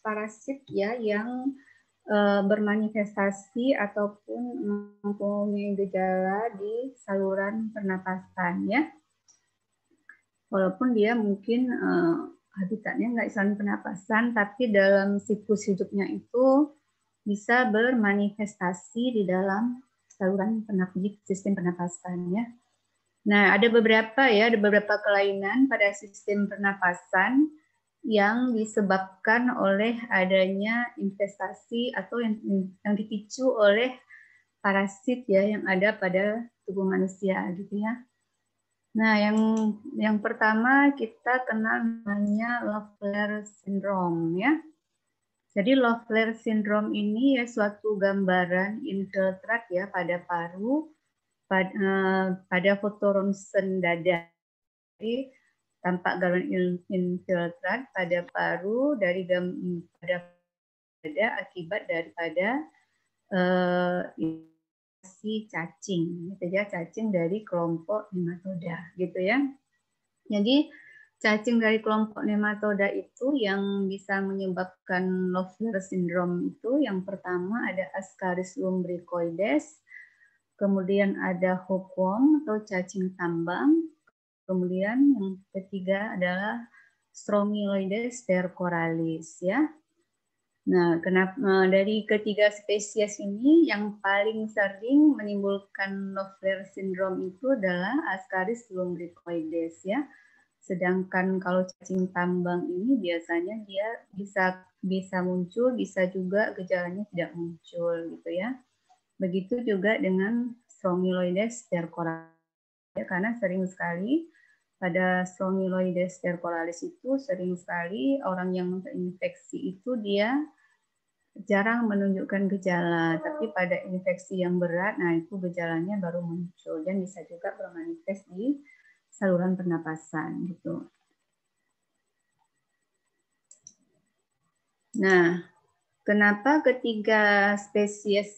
parasit ya yang bermanifestasi ataupun mempunyai gejala di saluran pernapasan ya. Walaupun dia mungkin habitatnya nggak saluran pernapasan, tapi dalam siklus hidupnya itu bisa bermanifestasi di dalam saluran sistem pernapasan ya. Nah, ada beberapa kelainan pada sistem pernapasan yang disebabkan oleh adanya investasi atau yang dipicu oleh parasit ya yang ada pada tubuh manusia gitu ya. Nah, yang pertama kita kenal namanya Loeffler syndrome ya. Jadi Loeffler syndrome ini ya suatu gambaran infiltrat ya pada paru pada foto ronsen dada. Jadi tampak gambaran infiltrat pada paru pada dada akibat daripada infeksi cacing, gitu ya, cacing dari kelompok nematoda, gitu ya. Jadi cacing dari kelompok nematoda itu yang bisa menyebabkan Loeffler syndrome itu yang pertama ada Ascaris lumbricoides, kemudian ada hookworm atau cacing tambang, kemudian yang ketiga adalah Strongyloides stercoralis ya. Nah, dari ketiga spesies ini yang paling sering menimbulkan Loeffler syndrome itu adalah Ascaris lumbricoides ya. Sedangkan kalau cacing tambang ini biasanya dia bisa muncul, bisa juga gejalanya tidak muncul gitu ya. Begitu juga dengan Strongyloides stercoralis ya, karena sering sekali pada Strongyloides stercoralis itu sering sekali orang yang terinfeksi itu dia jarang menunjukkan gejala, tapi pada infeksi yang berat, nah itu gejalanya baru muncul dan bisa juga bermanifest di saluran pernapasan gitu. Nah, kenapa ketiga spesies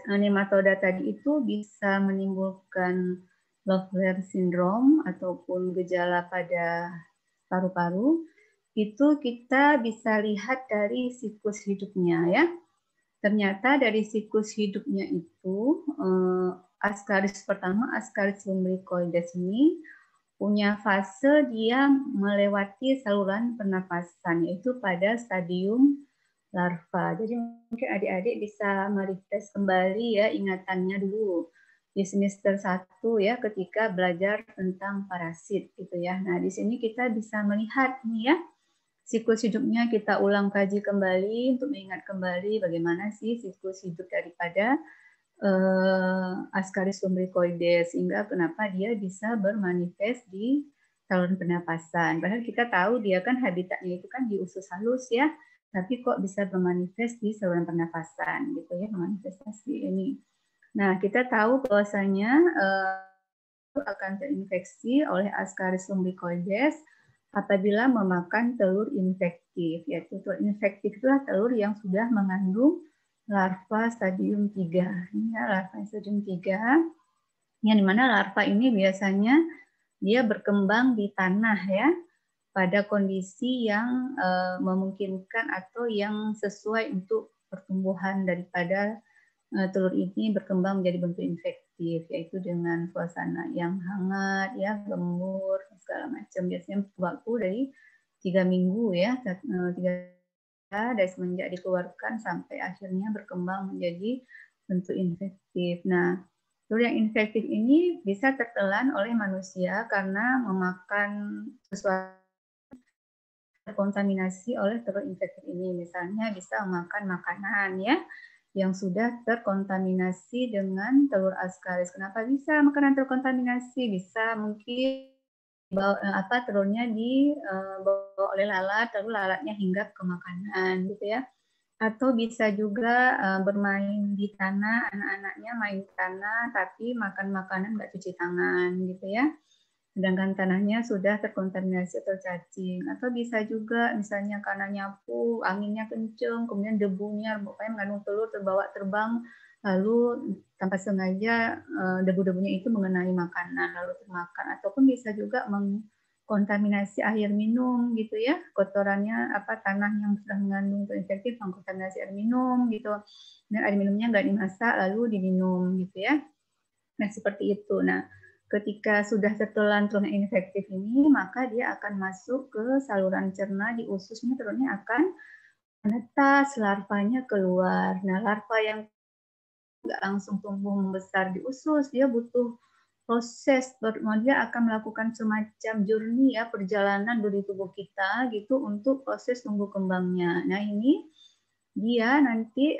nematoda tadi itu bisa menimbulkan Loeffler syndrome ataupun gejala pada paru-paru? Itu kita bisa lihat dari siklus hidupnya ya. Ternyata dari siklus hidupnya itu Ascaris pertama, Ascaris lumbricoides ini punya fase dia melewati saluran pernapasan yaitu pada stadium larva. Jadi mungkin adik-adik bisa merefresh kembali ya ingatannya dulu di semester 1 ya ketika belajar tentang parasit gitu ya. Nah, di sini kita bisa melihat nih ya siklus hidupnya kita ulang kaji kembali untuk mengingat kembali bagaimana sih siklus hidup daripada Ascaris lumbricoides sehingga kenapa dia bisa bermanifest di saluran pernapasan. Padahal kita tahu dia kan habitatnya itu kan di usus halus ya, tapi kok bisa bermanifest di saluran pernapasan gitu ya, manifestasi ini. Nah, kita tahu bahwasanya akan terinfeksi oleh Ascaris lumbricoides apabila memakan telur infektif, yaitu telur infektif itulah telur yang sudah mengandung larva stadium 3. Ini ya, larva stadium 3, yang dimana larva ini biasanya dia berkembang di tanah ya, pada kondisi yang memungkinkan atau yang sesuai untuk pertumbuhan daripada telur ini berkembang menjadi bentuk infektif, yaitu dengan suasana yang hangat, ya, gembur, segala macam. Biasanya waktu dari 3 minggu ya, 3 dari semenjak dikeluarkan sampai akhirnya berkembang menjadi bentuk infektif. Nah, telur yang infektif ini bisa tertelan oleh manusia karena memakan sesuatu terkontaminasi oleh telur infektif ini. Misalnya bisa memakan makanan ya yang sudah terkontaminasi dengan telur Ascaris. Kenapa bisa makanan terkontaminasi? Bisa mungkin telurnya dibawa oleh lalat, lalu lalatnya hinggap ke makanan gitu ya. Atau bisa juga bermain di tanah, anak-anaknya main di tanah tapi makan makanan nggak cuci tangan gitu ya. Sedangkan tanahnya sudah terkontaminasi atau cacing. Atau bisa juga misalnya karena nyapu, anginnya kenceng, kemudian debunya pokoknya mengandung telur terbawa terbang, lalu tanpa sengaja debu-debunya itu mengenai makanan lalu termakan. Ataupun bisa juga kontaminasi air minum gitu ya, kotorannya apa tanah yang sudah mengandung infektif mengkontaminasi air minum gitu, dan air minumnya nggak dimasak lalu diminum gitu ya. Nah seperti itu. Nah ketika sudah tertelan telurnya infektif ini, maka dia akan masuk ke saluran cerna di ususnya, telurnya akan menetas, larvanya keluar. Nah larva yang nggak langsung tumbuh membesar di usus, dia butuh proses, dia akan melakukan semacam journey ya, perjalanan dari tubuh kita gitu untuk proses tumbuh kembangnya. Nah ini dia nanti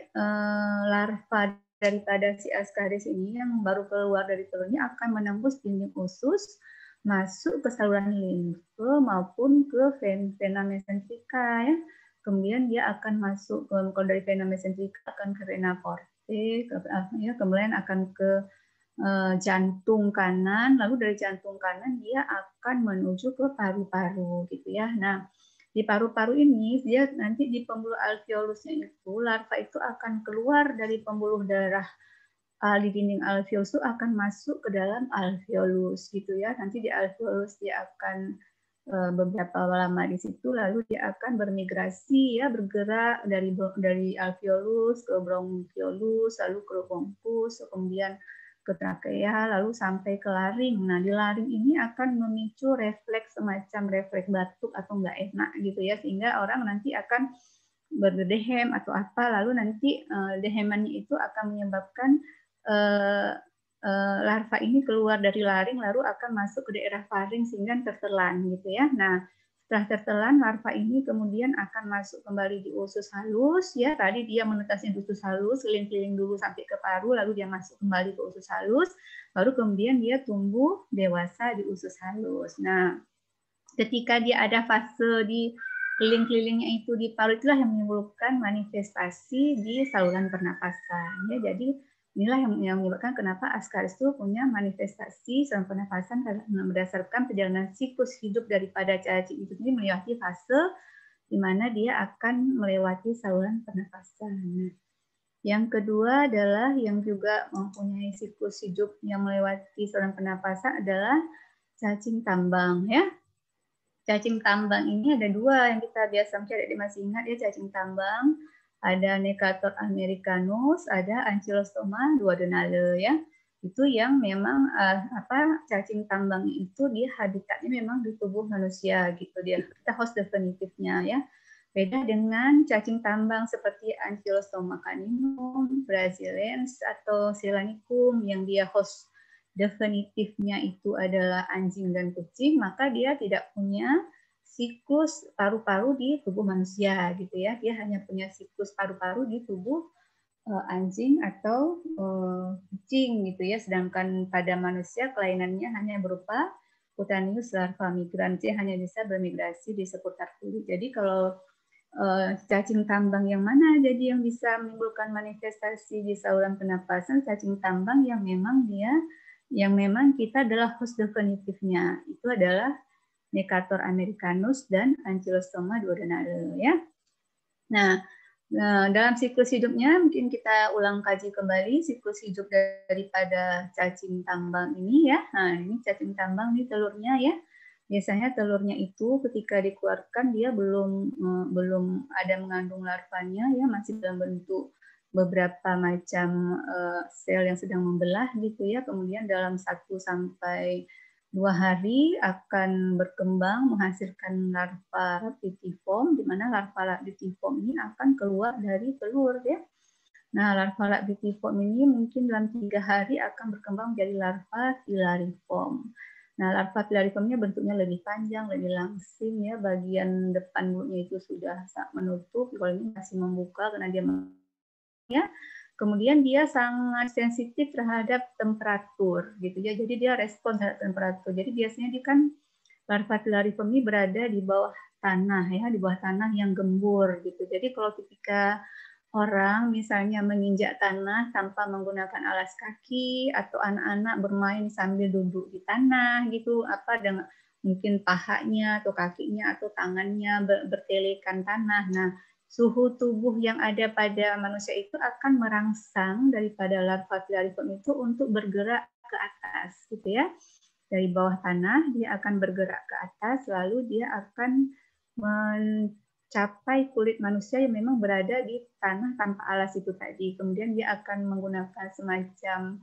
larva daripada si Ascaris ini yang baru keluar dari telurnya akan menembus dinding usus, masuk ke saluran limfe maupun ke vena mesenterica ya. Kemudian dia akan masuk kalau dari vena mesenterica akan ke vena portae, kemudian akan ke jantung kanan, lalu dari jantung kanan dia akan menuju ke paru-paru gitu ya. Nah, di paru-paru ini dia nanti di pembuluh alveolusnya itu larva itu akan keluar dari pembuluh darah di dinding alveolus itu akan masuk ke dalam alveolus gitu ya. Nanti di alveolus dia akan beberapa lama di situ, lalu dia akan bermigrasi ya, bergerak dari alveolus ke bronchiolus, lalu ke bronchus, kemudian ke trakea, lalu sampai ke laring. Nah di laring ini akan memicu refleks semacam refleks batuk atau nggak enak gitu ya, sehingga orang nanti akan berdehem atau apa, lalu nanti dehemannya itu akan menyebabkan larva ini keluar dari laring lalu akan masuk ke daerah faring sehingga tertelan gitu ya. Nah, setelah tertelan larva ini kemudian akan masuk kembali di usus halus ya. Tadi dia menetasnya di usus halus, keliling-keliling dulu sampai ke paru lalu dia masuk kembali ke usus halus, baru kemudian dia tumbuh dewasa di usus halus. Nah, ketika dia ada fase di keliling-kelilingnya itu di paru, itulah yang menimbulkan manifestasi di saluran pernapasan ya. Jadi inilah yang menyebabkan kenapa Ascaris itu punya manifestasi saluran pernapasan berdasarkan perjalanan siklus hidup daripada cacing itu sendiri melewati fase di mana dia akan melewati saluran pernapasan. Nah, yang kedua adalah yang juga mempunyai siklus hidup yang melewati saluran pernapasan adalah cacing tambang ya. Cacing tambang ini ada dua yang kita biasa mencari, masih ingat ya, cacing tambang. Ada Necator americanus, ada Ancylostoma duodenale ya. Itu yang memang cacing tambang itu dia habitatnya memang di tubuh manusia gitu dia. Kita host definitifnya ya. Beda dengan cacing tambang seperti Ancylostoma caninum, braziliensis atau Selanicum yang dia host definitifnya itu adalah anjing dan kucing, maka dia tidak punya siklus paru-paru di tubuh manusia gitu ya. Dia hanya punya siklus paru-paru di tubuh anjing atau kucing gitu ya. Sedangkan pada manusia kelainannya hanya berupa cutaneous larva migran, dia hanya bisa bermigrasi di seputar kulit. Jadi kalau cacing tambang yang mana jadi yang bisa menimbulkan manifestasi di saluran pernapasan, cacing tambang yang memang kita adalah host definitifnya. Itu adalah Necator americanus dan Ancylostoma duodenale ya. Nah, dalam siklus hidupnya mungkin kita ulang kaji kembali siklus hidup daripada cacing tambang ini ya. Nah, ini cacing tambang ini telurnya ya. Biasanya telurnya itu ketika dikeluarkan dia belum ada mengandung larvanya ya, masih dalam bentuk beberapa macam sel yang sedang membelah gitu ya. Kemudian dalam 1 sampai 2 hari akan berkembang menghasilkan larva rapitiform, di mana larva rapitiform ini akan keluar dari telur ya. Nah, larva rapitiform ini mungkin dalam 3 hari akan berkembang menjadi larva filariform. Nah, larva filariformnya bentuknya lebih panjang, lebih langsing ya. Bagian depan mulutnya itu sudah menutup, kalau ini masih membuka karena dia ya. Kemudian dia sangat sensitif terhadap temperatur gitu ya. Jadi dia respon terhadap temperatur. Jadi biasanya dia kan larva filariform ini berada di bawah tanah ya, di bawah tanah yang gembur gitu. Jadi kalau ketika orang misalnya menginjak tanah tanpa menggunakan alas kaki atau anak-anak bermain sambil duduk di tanah gitu, apa dengan mungkin pahanya atau kakinya atau tangannya bertelekan tanah. Nah, suhu tubuh yang ada pada manusia itu akan merangsang daripada larva filariform itu untuk bergerak ke atas gitu ya. dari bawah tanah, dia akan bergerak ke atas, lalu dia akan mencapai kulit manusia yang memang berada di tanah tanpa alas itu tadi. Kemudian dia akan menggunakan semacam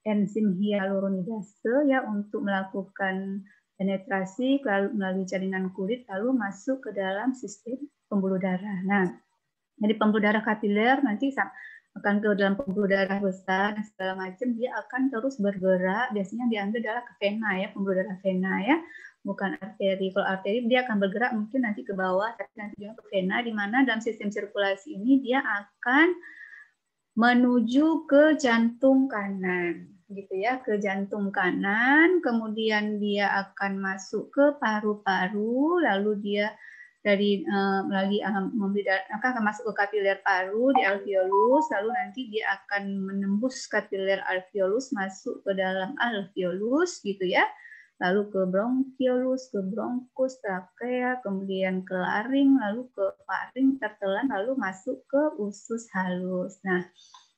enzim hyaluronidase ya untuk melakukan penetrasi melalui jaringan kulit lalu masuk ke dalam sistem pembuluh darah. Nah, jadi pembuluh darah kapiler nanti akan ke dalam pembuluh darah besar dan segala macam, dia akan terus bergerak. Biasanya diambil adalah ke vena ya, pembuluh darah vena ya, bukan arteri. Kalau arteri dia akan bergerak mungkin nanti ke bawah, tapi nanti juga ke vena, di mana dalam sistem sirkulasi ini dia akan menuju ke jantung kanan, gitu ya, ke jantung kanan. Kemudian dia akan masuk ke paru-paru, lalu dia melalui akan masuk ke kapiler paru di alveolus, lalu nanti dia akan menembus kapiler alveolus masuk ke dalam alveolus gitu ya, lalu ke bronkiolus, ke bronkus, trakea, kemudian ke laring, lalu ke faring, tertelan, lalu masuk ke usus halus. Nah,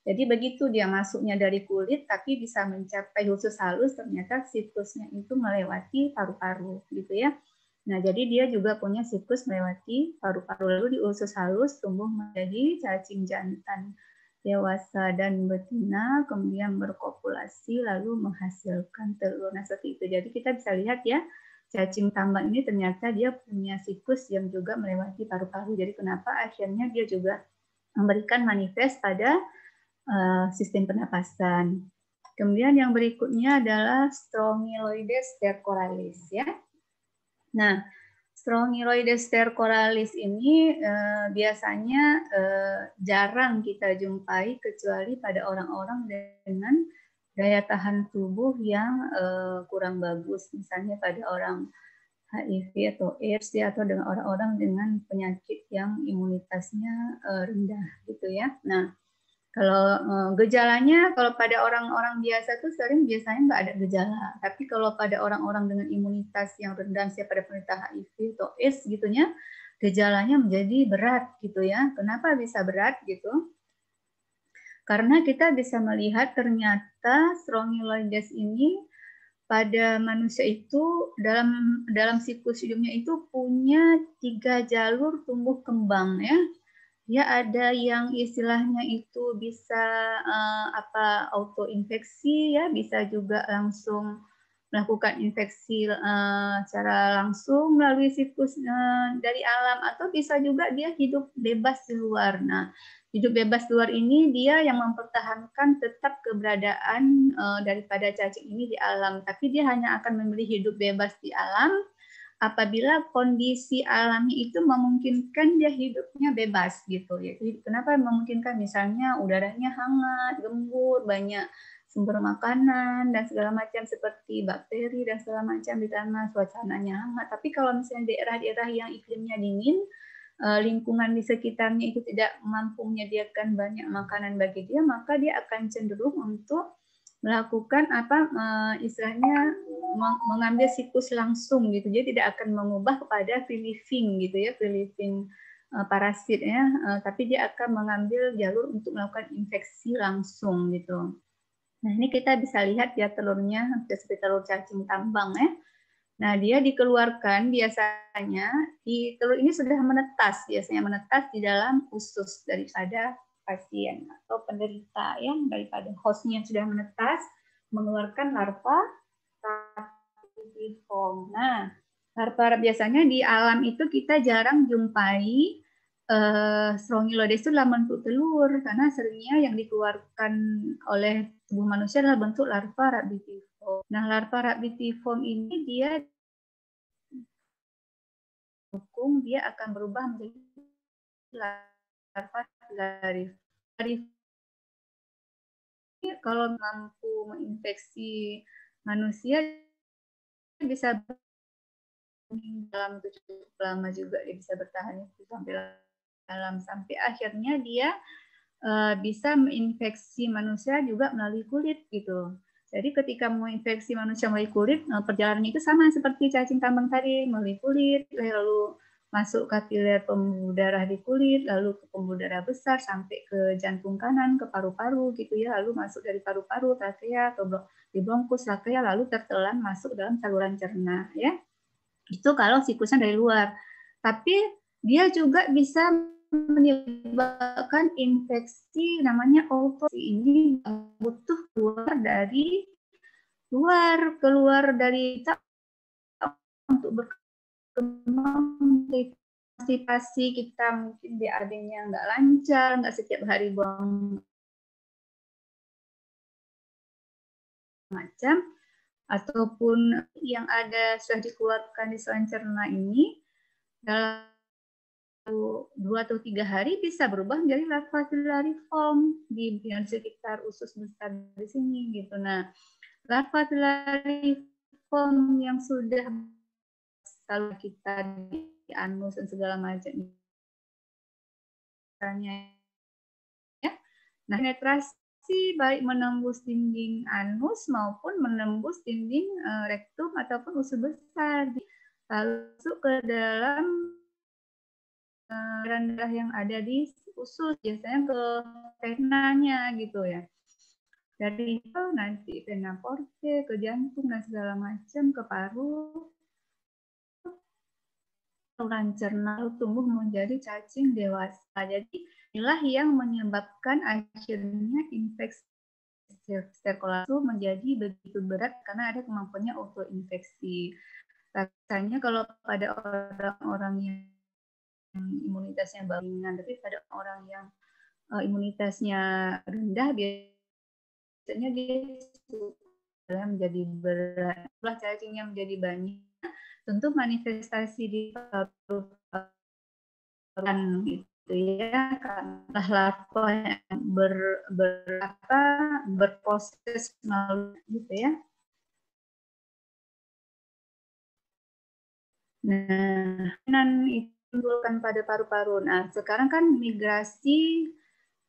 jadi begitu dia masuknya dari kulit, tapi bisa mencapai usus halus, ternyata siklusnya itu melewati paru-paru gitu ya. Nah, jadi dia juga punya siklus melewati paru-paru, lalu di usus halus tumbuh menjadi cacing jantan dewasa dan betina, kemudian berkopulasi, lalu menghasilkan telur. Nah, seperti itu. Jadi kita bisa lihat ya, cacing tambang ini ternyata dia punya siklus yang juga melewati paru-paru. Jadi kenapa akhirnya dia juga memberikan manifest pada sistem pernapasan. Kemudian yang berikutnya adalah Strongyloides stercoralis ya. Nah, Strongyloides stercoralis ini biasanya jarang kita jumpai kecuali pada orang-orang dengan daya tahan tubuh yang kurang bagus, misalnya pada orang HIV atau AIDS ya, atau dengan orang-orang dengan penyakit yang imunitasnya rendah gitu ya. Nah, kalau gejalanya, kalau pada orang-orang biasa tuh biasanya nggak ada gejala. Tapi kalau pada orang-orang dengan imunitas yang rendah, misalnya pada penderita HIV atau AIDS gitunya, gejalanya menjadi berat gitu ya. Kenapa bisa berat gitu? Karena kita bisa melihat ternyata Strongyloides ini pada manusia itu dalam siklus hidupnya itu punya 3 jalur tumbuh kembang ya. Ya ada yang istilahnya itu bisa autoinfeksi ya, bisa juga langsung melakukan infeksi secara langsung melalui siklus dari alam, atau bisa juga dia hidup bebas di luar. Nah, hidup bebas di luar ini dia yang mempertahankan tetap keberadaan daripada cacing ini di alam, tapi dia hanya akan memilih hidup bebas di alam apabila kondisi alamnya itu memungkinkan dia hidupnya bebas gitu ya. Kenapa memungkinkan? Misalnya udaranya hangat, gembur, banyak sumber makanan dan segala macam seperti bakteri dan segala macam di tanah, suasananya hangat. Tapi kalau misalnya daerah-daerah yang iklimnya dingin, lingkungan di sekitarnya itu tidak mampu menyediakan banyak makanan bagi dia, maka dia akan cenderung untuk melakukan istilahnya mengambil siklus langsung gitu. Jadi tidak akan mengubah kepada free living gitu ya, free living parasit ya, tapi dia akan mengambil jalur untuk melakukan infeksi langsung gitu. Nah, ini kita bisa lihat ya telurnya seperti telur cacing tambang ya. Nah, dia dikeluarkan biasanya telur ini sudah menetas, biasanya menetas di dalam usus daripada pasien atau penderita ya, daripada hostnya sudah menetas, mengeluarkan larva raphidiform. Nah, larva biasanya di alam itu kita jarang jumpai Strongyloides itu dalam bentuk telur, karena seringnya yang dikeluarkan oleh tubuh manusia adalah bentuk larva raphidiform. Nah, larva raphidiform ini dia dia akan berubah menjadi larva filariform. Kalau mampu menginfeksi manusia bisa dalam cukup lama juga, dia bisa bertahan sampai dalam sampai akhirnya dia bisa menginfeksi manusia juga melalui kulit gitu. Jadi ketika menginfeksi manusia melalui kulit, perjalanannya itu sama seperti cacing tambang tadi, melalui kulit, lalu masuk kapiler pembuluh darah di kulit, lalu ke pembuluh darah besar sampai ke jantung kanan, ke paru-paru gitu ya, lalu masuk dari paru-paru, trakea, di bronkus, trakea, lalu tertelan masuk dalam saluran cerna ya. Itu kalau siklusnya dari luar. Tapi dia juga bisa menyebabkan infeksi namanya autoimun. Ini butuh keluar dari kita untuk berkembang. Konstipasi kita mungkin BAD-nya nggak lancar, nggak setiap hari buang macam, ataupun yang ada sudah dikeluarkan di saluran cerna ini dalam 2 atau 3 hari bisa berubah menjadi larva filariform di sekitar usus besar di sini gitu. Nah, larva filariform yang sudah selalu kita di anus dan segala macam ya. Nah, penetrasi baik menembus dinding anus maupun menembus dinding rektum ataupun usus besar, lalu masuk ke dalam darah yang ada di usus, biasanya ke venanya gitu ya. Dari itu nanti vena porte ke jantung dan segala macam, ke paru, saluran cerna tumbuh menjadi cacing dewasa. Jadi inilah yang menyebabkan akhirnya infeksi sirkulasi menjadi begitu berat karena ada kemampuannya autoinfeksi. Rasanya kalau pada orang-orang yang imunitasnya ringan, tapi pada orang yang imunitasnya rendah biasanya dia menjadi berat, cacingnya menjadi banyak. Tentu manifestasi di paru-paru gitu ya, karena larva yang berproses melalui gitu ya. Nah, itu menimbulkan pada paru-paru. Nah, sekarang kan migrasi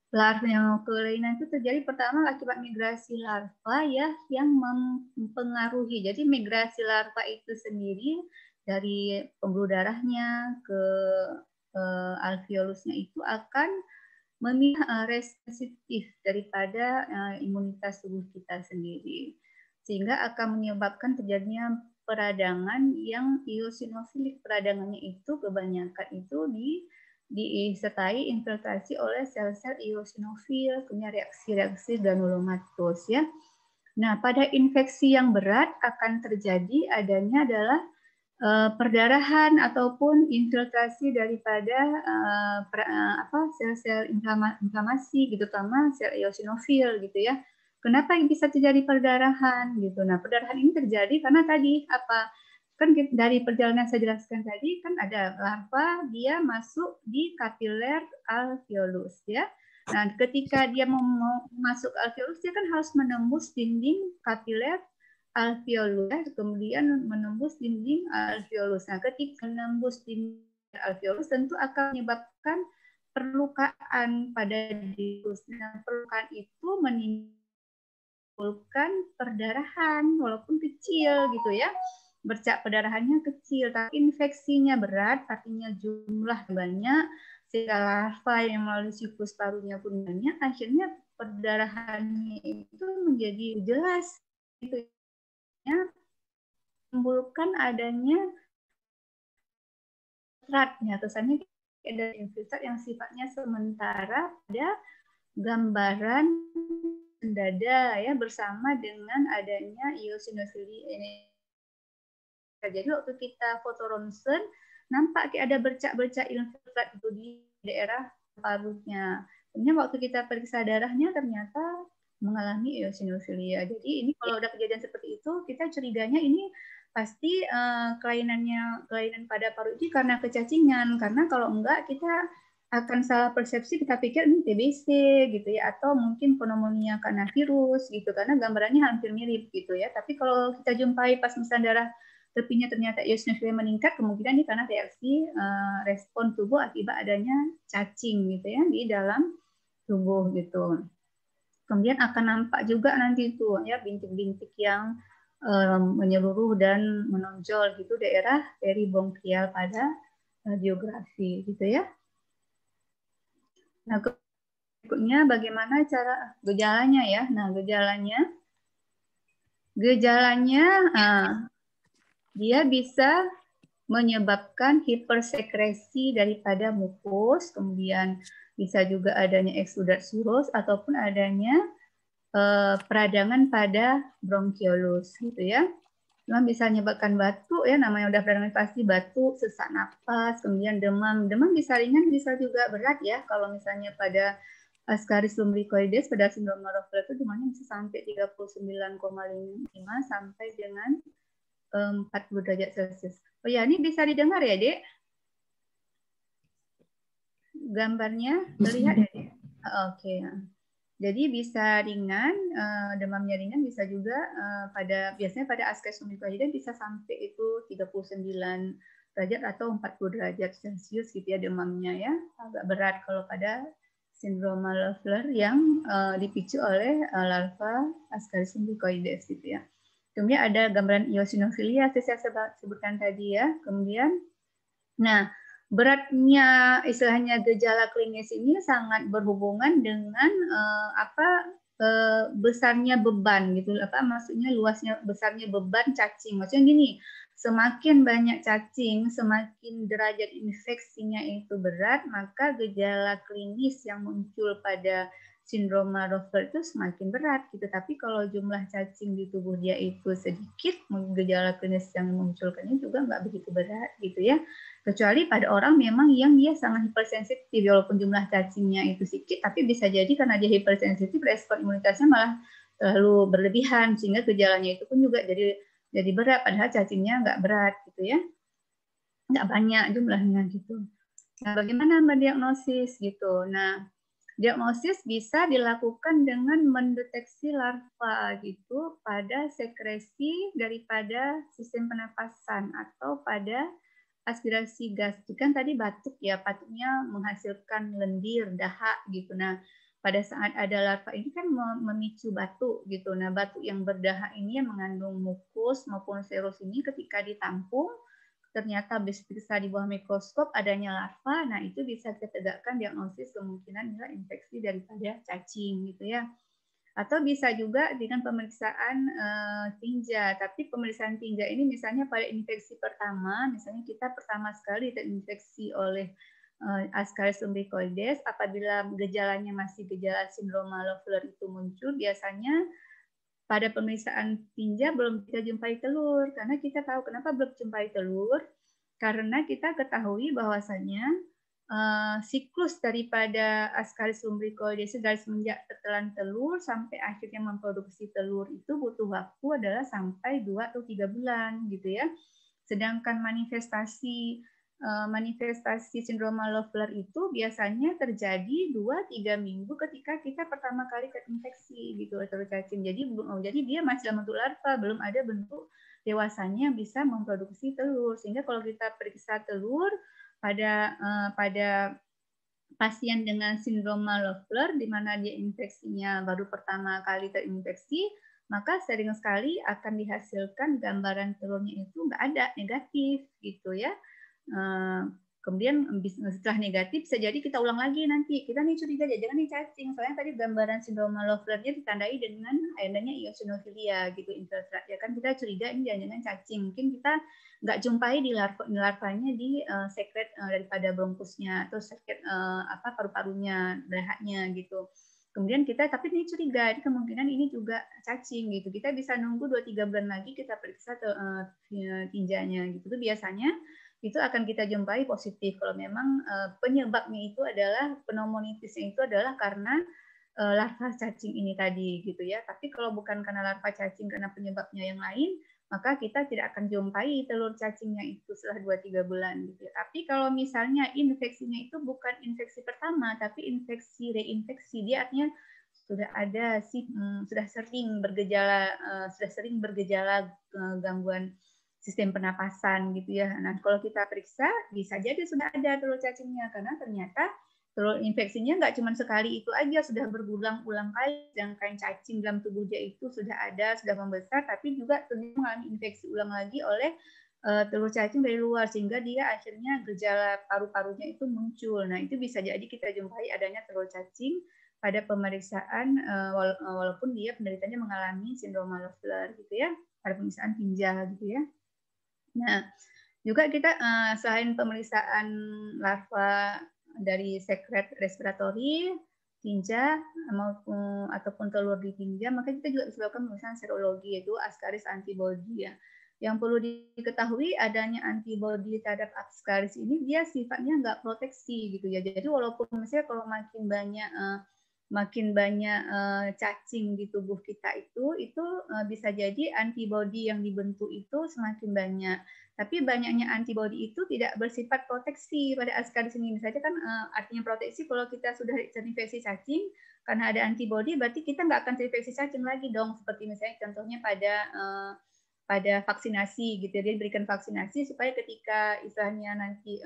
larva yang kelainan itu terjadi pertama akibat migrasi larva ya yang mempengaruhi. Jadi migrasi larva itu sendiri dari pembuluh darahnya ke alveolusnya itu akan memihak responsitif daripada imunitas tubuh kita sendiri, sehingga akan menyebabkan terjadinya peradangan yang eosinofilik. Peradangannya itu kebanyakan itu disertai infiltrasi oleh sel-sel eosinofil, punya reaksi-reaksi granulomatos ya. Nah, pada infeksi yang berat akan terjadi adanya adalah perdarahan ataupun infiltrasi daripada sel-sel inflamasi gitu, terutama sel eosinofil gitu ya. Kenapa bisa terjadi perdarahan gitu? Nah, perdarahan ini terjadi karena tadi kan dari perjalanan saya jelaskan tadi kan ada larva dia masuk di kapiler alveolus ya. Nah, ketika dia mau masuk alveolus dia kan harus menembus dinding kapiler alveolus, kemudian menembus dinding alveolus. Nah, ketika menembus dinding alveolus tentu akan menyebabkan perlukaan pada dius. Nah, perlukaan itu menimbulkan perdarahan walaupun kecil gitu ya. Bercak perdarahannya kecil, tapi infeksinya berat, artinya jumlah banyak, sehingga larva yang melalui siklus parunya pun banyak, akhirnya perdarahannya itu menjadi jelas gitu ya, menimbulkan adanya infiltratnya. Tulisannya ada infiltrat yang sifatnya sementara pada gambaran dada ya bersama dengan adanya eosinofili ini. Jadi waktu kita foto ronsen nampak kayak ada bercak-bercak infiltrat itu di daerah parunya. Kemudian waktu kita periksa darahnya ternyata mengalami eosinofilia. Jadi ini kalau ada kejadian seperti itu kita curiganya ini pasti kelainan pada paru itu karena kecacingan. Karena kalau enggak kita akan salah persepsi, kita pikir ini TBC gitu ya, atau mungkin pneumonia karena virus gitu, karena gambarannya hampir mirip gitu ya. Tapi kalau kita jumpai pas misalnya darah tepinya ternyata eosinofilia meningkat, kemungkinan ini karena reaksi respon tubuh akibat adanya cacing gitu ya di dalam tubuh gitu. Kemudian akan nampak juga nanti itu ya bintik-bintik yang menyeluruh dan menonjol gitu daerah peribronkial pada radiografi gitu ya. Nah, berikutnya bagaimana cara gejalanya ya. Nah, gejalanya dia bisa menyebabkan hipersekresi daripada mukus, kemudian bisa juga adanya eksudat cirrhosis ataupun adanya peradangan pada bronkiolus gitu ya. Demam bisa menyebabkan batuk ya, namanya udah peradangan pasti batuk, sesak napas, kemudian demam. Demam bisa ringan, bisa juga berat ya. Kalau misalnya pada Ascaris lumbricoides, pada sindrom Marfan itu demamnya bisa sampai 39,5 sampai dengan 40 derajat Celcius. Oh ya, ini bisa didengar ya, Dek? Gambarnya terlihat ya, Dek? Oke. Jadi bisa ringan, demamnya ringan, bisa juga biasanya pada Ascaris lumbricoides bisa sampai itu 39 derajat atau 40 derajat Celcius gitu ya demamnya ya. Agak berat kalau pada sindrom Leffler yang dipicu oleh larva Ascaris lumbricoides gitu ya. Kemudian ada gambaran eosinofilia yang saya sebutkan tadi ya. Kemudian, nah beratnya istilahnya gejala klinis ini sangat berhubungan dengan besarnya beban gitu. Maksudnya besarnya beban cacing. Maksudnya gini, semakin banyak cacing, semakin derajat infeksinya itu berat, maka gejala klinis yang muncul pada sindrom Marfan itu semakin berat gitu. Tapi kalau jumlah cacing di tubuh dia itu sedikit, gejala klinis yang memunculkannya juga nggak begitu berat gitu ya. Kecuali pada orang memang yang dia sangat hipersensitif, walaupun jumlah cacingnya itu sedikit, tapi bisa jadi karena dia hipersensitif, respon imunitasnya malah terlalu berlebihan, sehingga gejalanya itu pun juga jadi berat, padahal cacingnya nggak berat gitu ya, nggak banyak jumlahnya gitu. Nah, bagaimana mendiagnosis gitu? Nah, diagnosis bisa dilakukan dengan mendeteksi larva gitu pada sekresi daripada sistem pernapasan atau pada aspirasi gas. Kan tadi batuk ya, batuknya menghasilkan lendir, dahak gitu. Nah, pada saat ada larva ini kan memicu batuk gitu. Nah, batuk yang berdahak ini yang mengandung mukus maupun serus ini ketika ditampung ternyata bisa di bawah mikroskop adanya larva, nah itu bisa kita tegakkan diagnosis kemungkinan adalah infeksi daripada cacing gitu ya. Atau bisa juga dengan pemeriksaan tinja, tapi pemeriksaan tinja ini misalnya pada infeksi pertama, misalnya kita pertama sekali terinfeksi oleh Ascaris lumbricoides, apabila gejalanya masih gejala sindrom Leffler itu muncul, biasanya pada pemeriksaan tinja belum kita jumpai telur, karena kita tahu kenapa belum jumpai telur, karena kita ketahui bahwasannya siklus daripada Ascaris lumbricoides dari semenjak tertelan telur sampai akhirnya memproduksi telur itu butuh waktu adalah sampai 2 atau 3 bulan gitu ya. Sedangkan manifestasi sindrom Leffler itu biasanya terjadi 2-3 minggu ketika kita pertama kali terinfeksi gitu telur cacing. Jadi dia masih dalam bentuk larva, belum ada bentuk dewasanya bisa memproduksi telur. Sehingga kalau kita periksa telur pada pasien dengan sindrom Leffler di mana dia infeksinya baru pertama kali terinfeksi, maka sering sekali akan dihasilkan gambaran telurnya itu nggak ada, negatif gitu ya. Kemudian setelah negatif bisa jadi kita ulang lagi nanti. Kita nih curiga jangan nih cacing. Soalnya tadi gambaran sindrom Leffler-nya ditandai dengan adanya eosinofilia gitu infiltrat. Ya kan kita curiga ini jangan-jangan cacing. Mungkin kita nggak jumpai di larvanya di sekret daripada bronkusnya atau sekret paru-parunya, dahaknya gitu. Kemudian kita tapi ini curiga, kemungkinan ini juga cacing gitu. Kita bisa nunggu 2-3 bulan lagi kita periksa tinjanya gitu. Itu biasanya itu akan kita jumpai positif kalau memang penyebabnya itu adalah pneumonitisnya itu adalah karena larva cacing ini tadi gitu ya. Tapi kalau bukan karena larva cacing karena penyebabnya yang lain, maka kita tidak akan jumpai telur cacingnya itu setelah 2-3 bulan gitu ya. Tapi kalau misalnya infeksinya itu bukan infeksi pertama tapi infeksi reinfeksi, dia artinya sudah sering bergejala gangguan sistem pernapasan gitu ya. Nah, kalau kita periksa bisa jadi sudah ada telur cacingnya karena ternyata telur infeksinya nggak cuma sekali itu aja, sudah berulang-ulang kali. Sedangkan cacing dalam tubuh dia itu sudah ada, sudah membesar, tapi juga ternyata mengalami infeksi ulang lagi oleh telur cacing dari luar sehingga dia akhirnya gejala paru-parunya itu muncul. Nah, itu bisa jadi kita jumpai adanya telur cacing pada pemeriksaan walaupun dia penderitanya mengalami sindrom Loeffler gitu ya, pada pemeriksaan ginjal gitu ya. Nah, juga kita selain pemeriksaan larva dari sekret respiratori, tinja ataupun telur di tinja, maka kita juga bisa lakukan pemeriksaan serologi yaitu Ascaris antibody ya. Yang perlu diketahui adanya antibody terhadap Ascaris ini dia sifatnya nggak proteksi gitu ya. Jadi walaupun misalnya kalau makin banyak cacing di tubuh kita itu bisa jadi antibody yang dibentuk itu semakin banyak. Tapi banyaknya antibody itu tidak bersifat proteksi pada Ascaris ini. Misalnya kan artinya proteksi kalau kita sudah terinfeksi cacing karena ada antibody berarti kita nggak akan terinfeksi cacing lagi dong. Seperti misalnya contohnya pada vaksinasi gitu. Dia diberikan vaksinasi supaya ketika istilahnya nanti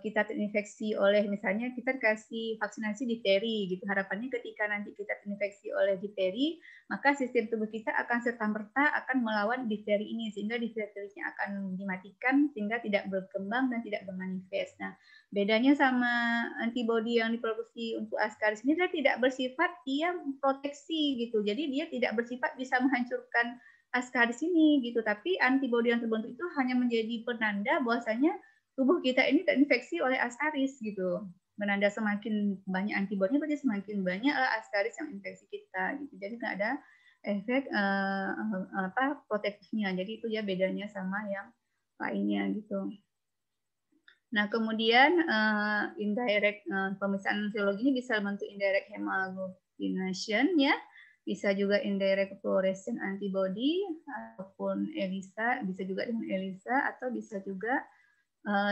kita terinfeksi oleh misalnya kita kasih vaksinasi difteri gitu. Harapannya ketika nanti kita terinfeksi oleh difteri, maka sistem tubuh kita akan serta-merta akan melawan difteri ini sehingga difterinya akan dimatikan sehingga tidak berkembang dan tidak bermanifest. Nah, bedanya sama antibody yang diproduksi untuk Ascaris ini dia tidak bersifat dia proteksi gitu. Jadi dia tidak bersifat bisa menghancurkan Ascaris ini gitu. Tapi antibody yang terbentuk itu hanya menjadi penanda bahwasanya tubuh kita ini terinfeksi oleh Ascaris gitu. Menanda semakin banyak antibodinya berarti semakin banyaklah Ascaris yang infeksi kita gitu. Jadi nggak ada efek protektifnya. Jadi itu ya bedanya sama yang lainnya gitu. Nah, kemudian indirect pemeriksaan serologi ini bisa membantu indirect hemagglutination ya. Bisa juga indirect fluorescent antibody ataupun ELISA, bisa juga dengan ELISA atau bisa juga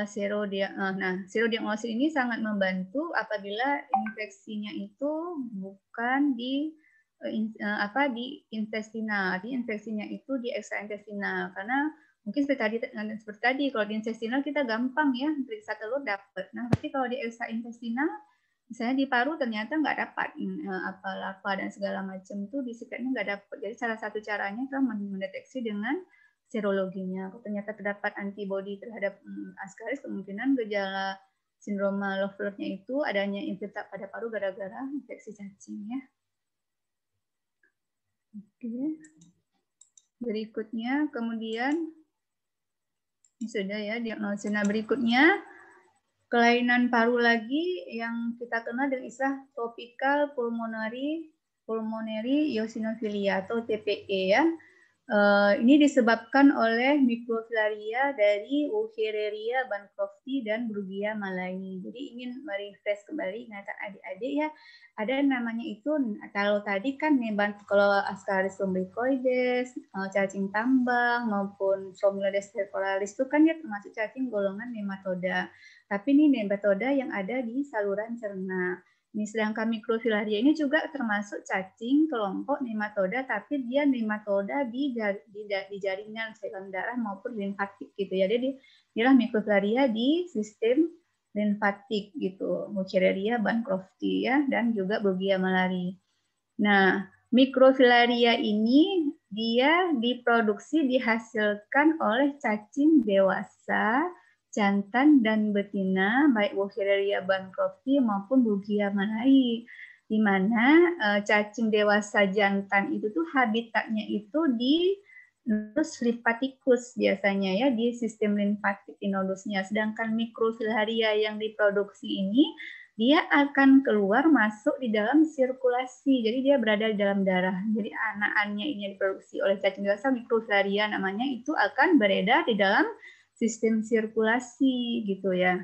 serodiagnosis ini sangat membantu apabila infeksinya itu bukan di intestinal, di infeksinya itu di ekstraintestinal karena mungkin seperti tadi kalau di intestinal kita gampang ya periksa telur dapat. Nah, tapi kalau di ekstraintestinal misalnya di paru ternyata nggak dapat larva dan segala macam itu di sekretnya nggak dapat. Jadi salah satu caranya itu mendeteksi dengan serologinya. Kalau ternyata terdapat antibodi terhadap Ascaris, kemungkinan gejala sindrom Loeffler-nya itu adanya infeksi pada paru gara-gara infeksi cacing ya. Oke. Berikutnya kemudian sudah ya diagnosis. Nah, berikutnya kelainan paru lagi yang kita kenal dengan istilah tropical pulmonary eosinophilia atau TPE ya. Ini disebabkan oleh microfilaria dari Wuchereria bancrofti dan Brugia malayi. Jadi ingin merefresh kembali ingatan adik-adik ya. Ada namanya itu kalau tadi kan kalau Ascaris lumbricoides, cacing tambang maupun Phomylodes cercoralis itu kan dia termasuk cacing golongan nematoda. Tapi ini nematoda yang ada di saluran cerna. Ini sedangkan microfilaria ini juga termasuk cacing kelompok nematoda, tapi dia nematoda di jaringan saluran darah maupun limfatik gitu ya. Jadi inilah microfilaria di sistem limfatik gitu, Wuchereria bancrofti ya, dan juga Brugia malayi. Nah, microfilaria ini dia dihasilkan oleh cacing dewasa, jantan dan betina baik Wuchereria bancrofti maupun Brugia malayi, di mana cacing dewasa jantan itu tuh habitatnya itu di nodus lymphaticus biasanya ya, di sistem limfatik di nodusnya. Sedangkan microfilaria yang diproduksi ini dia akan keluar masuk di dalam sirkulasi. Jadi dia berada di dalam darah. Jadi anak-anaknya ini yang diproduksi oleh cacing dewasa microfilaria namanya itu akan beredar di dalam sistem sirkulasi gitu ya.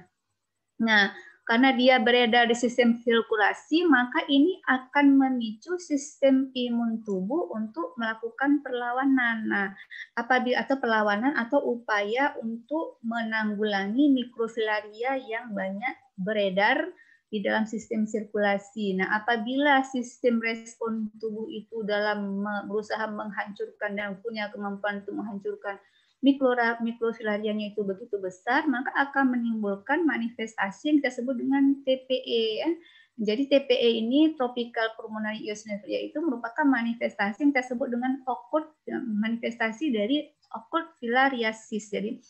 Nah, karena dia beredar di sistem sirkulasi, maka ini akan memicu sistem imun tubuh untuk melakukan perlawanan. Nah, perlawanan atau upaya untuk menanggulangi microfilaria yang banyak beredar di dalam sistem sirkulasi. Nah, apabila sistem respon tubuh itu dalam berusaha menghancurkan dan punya kemampuan untuk menghancurkan mikrofilarianya itu begitu besar, maka akan menimbulkan manifestasi yang kita sebut dengan TPE. Ya. Jadi TPE ini tropical pulmonary eosinophilia itu merupakan manifestasi yang kita sebut dengan manifestasi dari occult filariasis. Jadi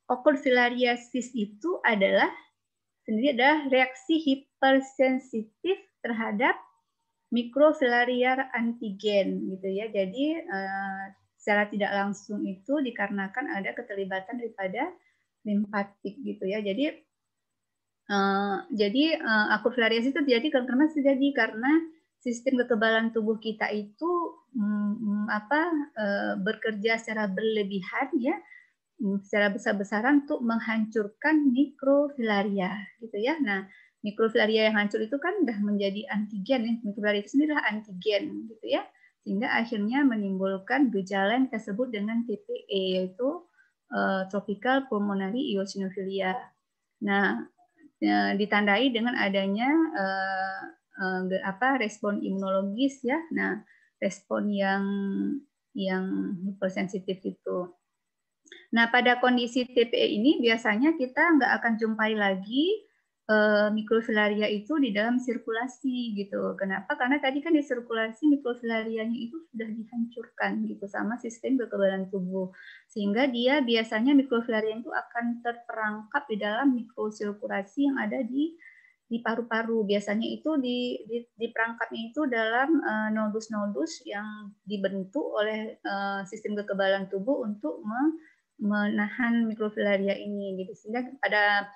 occult filariasis itu adalah reaksi hipersensitif terhadap mikrofilarial antigen gitu ya. Jadi secara tidak langsung itu dikarenakan ada keterlibatan daripada limfatik gitu ya. Jadi akut filariasis itu terjadi karena sistem kekebalan tubuh kita itu bekerja secara berlebihan ya, secara besar-besaran untuk menghancurkan mikrofilaria gitu ya. Nah, mikrofilaria yang hancur itu kan udah menjadi antigen, ya. Mikrofilaria itu sendiri adalah antigen gitu ya, sehingga akhirnya menimbulkan gejala yang kita sebut dengan TPE, yaitu tropical pulmonary eosinophilia. Nah, ditandai dengan adanya respon imunologis ya. Nah, respon yang hipersensitif itu. Nah, pada kondisi TPE ini biasanya kita nggak akan jumpai lagi mikrofilaria itu di dalam sirkulasi gitu. Kenapa? Karena tadi kan di sirkulasi mikrofilarianya itu sudah dihancurkan gitu sama sistem kekebalan tubuh. Sehingga dia biasanya mikrofilaria itu akan terperangkap di dalam mikrosirkulasi yang ada di paru-paru. Biasanya itu di perangkapnya itu dalam nodus-nodus yang dibentuk oleh sistem kekebalan tubuh untuk menahan mikrofilaria ini gitu. Sehingga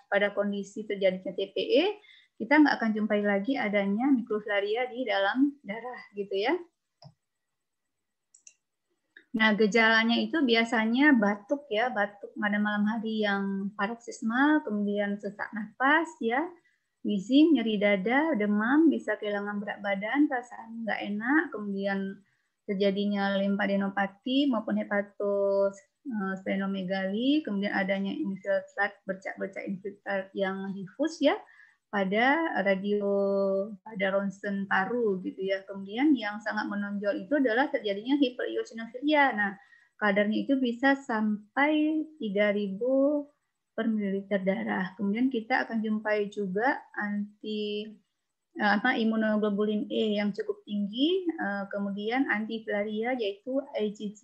pada kondisi terjadinya TPE kita nggak akan jumpai lagi adanya mikrofilaria di dalam darah gitu ya. Nah, gejalanya itu biasanya batuk ya, batuk pada malam hari yang paroksismal, kemudian sesak nafas ya, wheezing, nyeri dada, demam, bisa kehilangan berat badan, perasaan nggak enak, kemudian terjadinya limfadenopati maupun hepatosplenomegali, kemudian adanya infiltrat, bercak-bercak infiltrat yang difus ya pada pada ronsen paru gitu ya. Kemudian yang sangat menonjol itu adalah terjadinya hipereosinophilia. Nah, kadarnya itu bisa sampai 3.000 per mililiter darah. Kemudian kita akan jumpai juga imunoglobulin E yang cukup tinggi, kemudian antifilaria yaitu IgG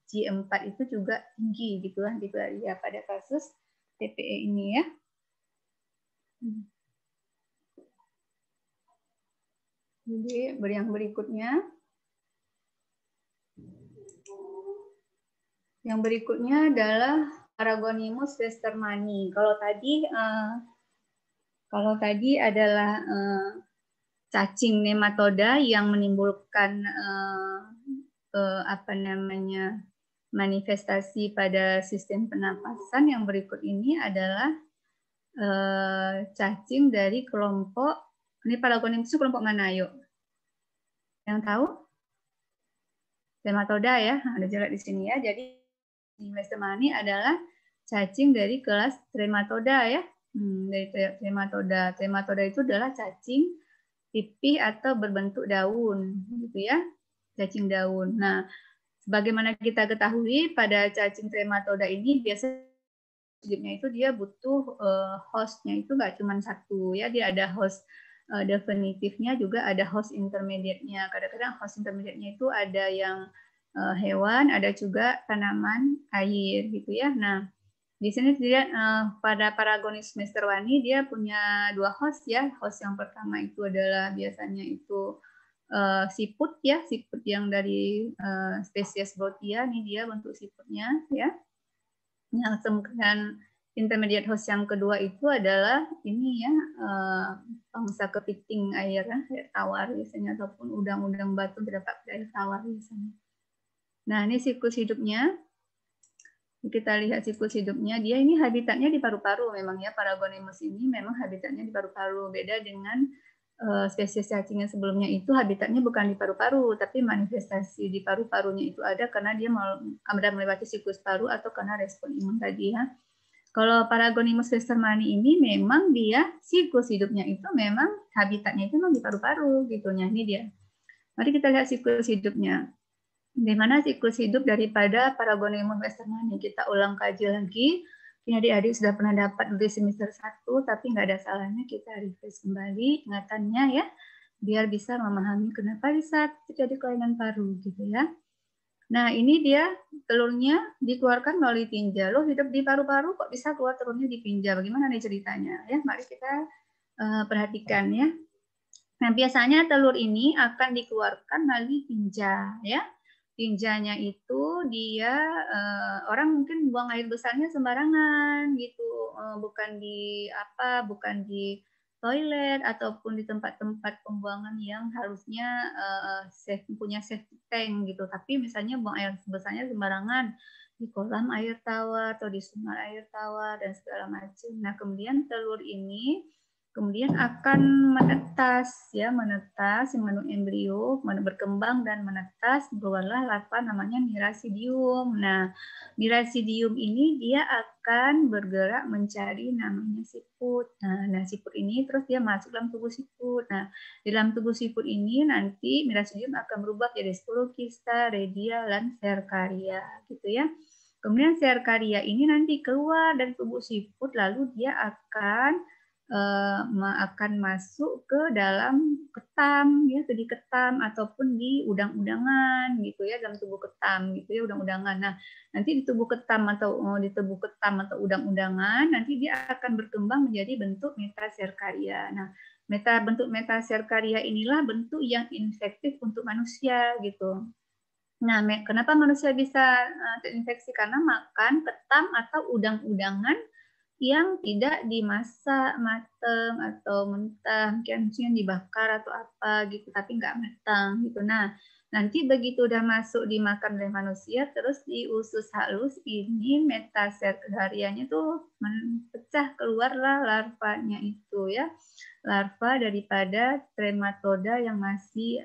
G4 itu juga tinggi gitu antifilaria pada kasus TPE ini ya. Jadi yang berikutnya. Yang berikutnya adalah Paragonimus westermani. Kalau tadi adalah cacing nematoda yang menimbulkan manifestasi pada sistem pernapasan. Yang berikut ini adalah cacing dari kelompok, ini Paragonimus itu kelompok mana yuk? Yang tahu? Nematoda ya, ada jelas di sini ya. Jadi westermani adalah cacing dari kelas Trematoda ya. Dari Trematoda. Trematoda itu adalah cacing pipih atau berbentuk daun gitu ya. Cacing daun. Nah, sebagaimana kita ketahui pada cacing Trematoda ini biasanya hidupnya itu dia butuh hostnya itu nggak cuma satu ya, dia ada host definitifnya, juga ada host intermediate-nya. Kadang-kadang host intermediate-nya itu ada yang hewan, ada juga tanaman air gitu ya. Nah, di sini dia pada Paragonimus westermani dia punya dua host ya. Host yang pertama itu adalah biasanya itu siput ya, siput yang dari spesies Brotia, ini dia bentuk siputnya ya. Yang kemudian intermediate host yang kedua itu adalah ini ya, bangsa kepiting air, air tawar biasanya, ataupun udang-udang batu terdapat air tawar biasanya. Nah, ini siklus hidupnya. Kita lihat siklus hidupnya. Dia ini habitatnya di paru-paru memang ya. Paragonimus ini memang habitatnya di paru-paru. Beda dengan spesies cacing yang sebelumnya itu habitatnya bukan di paru-paru, tapi manifestasi di paru-parunya itu ada karena dia melewati siklus paru atau karena respon imun tadi ya. Kalau Paragonimus westermani ini memang dia siklus hidupnya itu memang habitatnya itu memang di paru-paru gitunya. Ini dia. Mari kita lihat siklus hidupnya. Bagaimana siklus hidup daripada Paragonimus westermani? Kita ulang kaji lagi. Ini adik-adik sudah pernah dapat di semester 1, tapi nggak ada salahnya kita refresh kembali ingatannya ya, biar bisa memahami kenapa bisa terjadi kelainan paru gitu ya. Nah, ini dia telurnya dikeluarkan melalui tinja. Loh, hidup di paru-paru kok bisa keluar telurnya di tinja? Bagaimana nih ceritanya? Ya, mari kita perhatikan ya. Nah, biasanya telur ini akan dikeluarkan melalui tinja, ya. Tinjanya itu dia orang mungkin buang air besarnya sembarangan gitu, bukan di bukan di toilet ataupun di tempat-tempat pembuangan yang harusnya punya safety tank gitu. Tapi misalnya buang air besarnya sembarangan di kolam air tawar atau di sumber air tawar dan segala macam. Nah, kemudian telur ini kemudian akan menetas ya, menetas mengandung embrio, berkembang dan menetas, keluarlah larva namanya Miracidium. Nah, Miracidium ini dia akan bergerak mencari namanya siput. Nah, siput ini terus dia masuk dalam tubuh siput. Nah, di dalam tubuh siput ini nanti Miracidium akan berubah jadi sporochista, redia, dan cercaria gitu ya. Kemudian cercaria ini nanti keluar dari tubuh siput, lalu dia akan masuk ke dalam ketam ya, di ketam ataupun di udang-udangan gitu ya, dalam tubuh ketam gitu ya, udang-udangan. Nah, nanti di tubuh ketam atau udang-udangan nanti dia akan berkembang menjadi bentuk metacercaria. Nah, bentuk metacercaria inilah bentuk yang infektif untuk manusia gitu. Nah, kenapa manusia bisa terinfeksi? Karena makan ketam atau udang-udangan yang tidak dimasak matang atau mentah, mungkin dibakar atau apa gitu, tapi nggak matang gitu. Nah, nanti begitu udah masuk dimakan oleh manusia, terus di usus halus ini metacercarianya tuh pecah keluarlah larvanya itu ya, larva daripada trematoda yang masih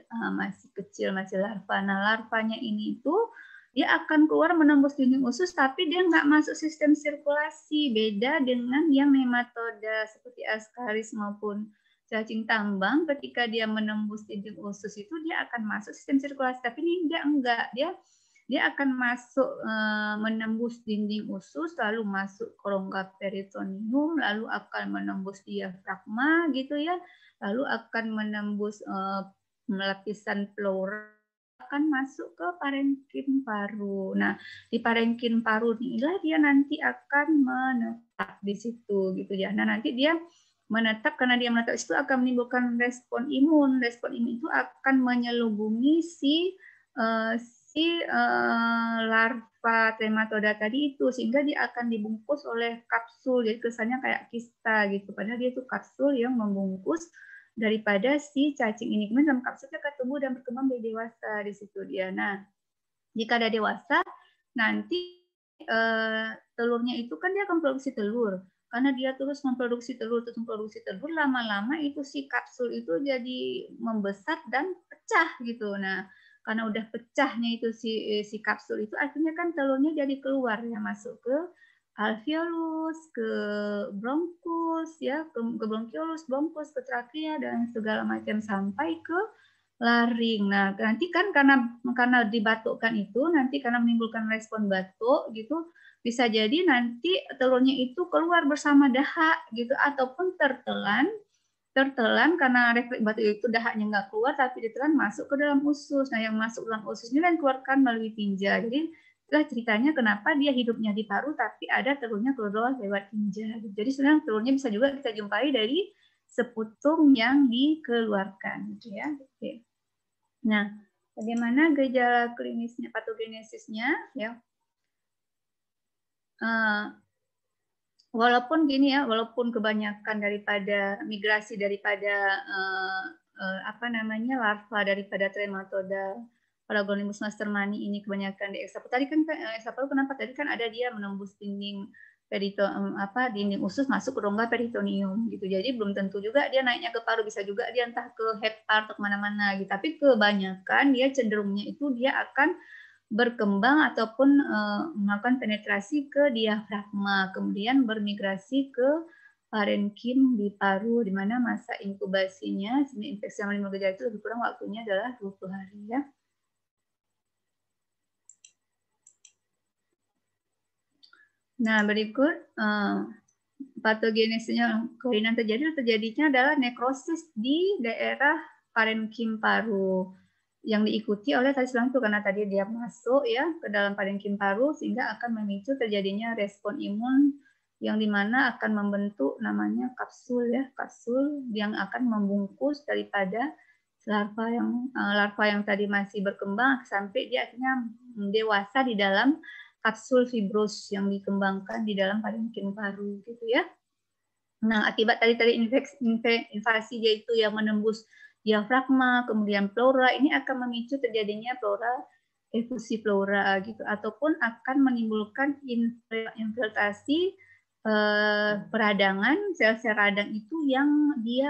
kecil, masih larva. Nah, larvanya ini tuh dia akan keluar menembus dinding usus, tapi dia nggak masuk sistem sirkulasi. Beda dengan yang nematoda seperti Ascaris maupun cacing tambang, ketika dia menembus dinding usus itu dia akan masuk sistem sirkulasi. Tapi ini dia enggak, dia akan masuk menembus dinding usus, lalu masuk ke rongga peritoneum, lalu akan menembus diafragma gitu ya, lalu akan menembus lapisan pleura, akan masuk ke parenkim paru. Nah, di parenkim paru inilah dia nanti akan menetap di situ gitu ya. Nah, nanti dia menetap, karena dia menetap itu akan menimbulkan respon imun. Respon imun itu akan menyelubungi si larva trematoda tadi itu, sehingga dia akan dibungkus oleh kapsul, jadi kesannya kayak kista gitu. Padahal dia itu kapsul yang membungkus daripada si cacing ini. Kemudian dalam kapsulnya akan tumbuh dan berkembang menjadi dewasa di situ dia. Nah, jika ada dewasa, nanti telurnya itu kan dia akan produksi telur. Karena dia terus memproduksi telur, lama-lama itu si kapsul itu jadi membesar dan pecah gitu. Nah, karena udah pecahnya itu si kapsul itu, akhirnya kan telurnya jadi keluar ya, masuk ke alveolus, ke bronkus ya, ke bronkiolus, bronkus, ke trakea dan segala macam sampai ke laring. Nah, nanti kan karena dibatukkan itu, nanti karena menimbulkan respon batuk gitu, bisa jadi nanti telurnya itu keluar bersama dahak gitu, ataupun tertelan karena refleks batuk itu dahaknya nggak keluar tapi ditelan masuk ke dalam usus. Nah, yang masuk dalam usus ini kan keluarkan melalui tinja. Jadi itulah ceritanya kenapa dia hidupnya di paru tapi ada telurnya keluar lewat tinja. Jadi sebenarnya telurnya bisa juga kita jumpai dari seputum yang dikeluarkan gitu ya. Oke. Nah, bagaimana gejala klinisnya, patogenesisnya ya? Walaupun gini ya, walaupun kebanyakan daripada migrasi daripada larva daripada trematoda Paragonimus mastermani ini kebanyakan di ekstapol. Tadi kan ekstapol kenapa? Tadi kan ada dia menembus dinding dinding usus masuk ke rongga peritoneum gitu. Jadi belum tentu juga dia naiknya ke paru, bisa juga dia entah ke hepar atau kemana-mana gitu. Tapi kebanyakan dia cenderungnya itu dia akan berkembang ataupun melakukan penetrasi ke diafragma, kemudian bermigrasi ke parenkim di paru, di mana masa inkubasinya infeksi yang menimbulkan gejala itu lebih kurang waktunya adalah 20 hari ya. Nah, berikut patogenesisnya kelainan terjadinya adalah nekrosis di daerah parenkim paru. yang diikuti oleh tadi selang itu karena tadi dia masuk ya ke dalam parenkim paru sehingga akan memicu terjadinya respon imun yang dimana akan membentuk namanya kapsul ya, kapsul yang akan membungkus daripada larva yang tadi masih berkembang sampai dia akhirnya dewasa di dalam kapsul fibros yang dikembangkan di dalam parenkim paru gitu ya. Nah, akibat tadi invasi dia itu yang menembus diafragma, kemudian pleura, ini akan memicu terjadinya efusi pleura gitu, ataupun akan menimbulkan infiltrasi peradangan sel-sel radang itu yang dia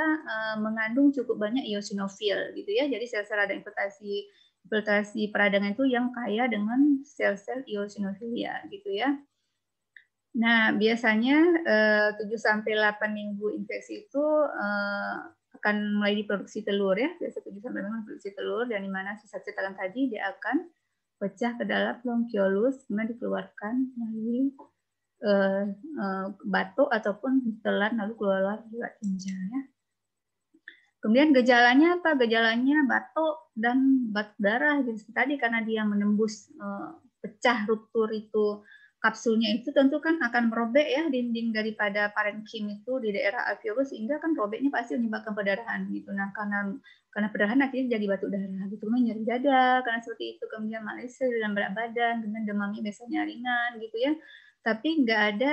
mengandung cukup banyak eosinofil gitu ya. Jadi sel-sel radang infiltrasi peradangan itu yang kaya dengan sel-sel eosinofilia gitu ya. Nah, biasanya 7-8 minggu infeksi itu akan mulai diproduksi telur ya. Biasa 7-8 minggu produksi telur, dan di mana sisa cetakan tadi dia akan pecah ke dalam bronkiolus, kemudian dikeluarkan melalui batuk ataupun ditelan lalu keluar lewat ginjal ya. Kemudian gejalanya apa? Gejalanya batuk dan batuk darah. Jadi tadi karena dia menembus pecah ruptur itu kapsulnya itu tentu kan akan merobek ya dinding daripada parenkim itu di daerah alveolus sehingga kan robeknya pasti menyebabkan perdarahan gitu. Nah karena perdarahan akhirnya jadi batuk darah gitu, kemudian nyeri dada karena seperti itu, kemudian malasnya dalam berat badan, kemudian demamnya biasanya ringan gitu ya. Tapi nggak ada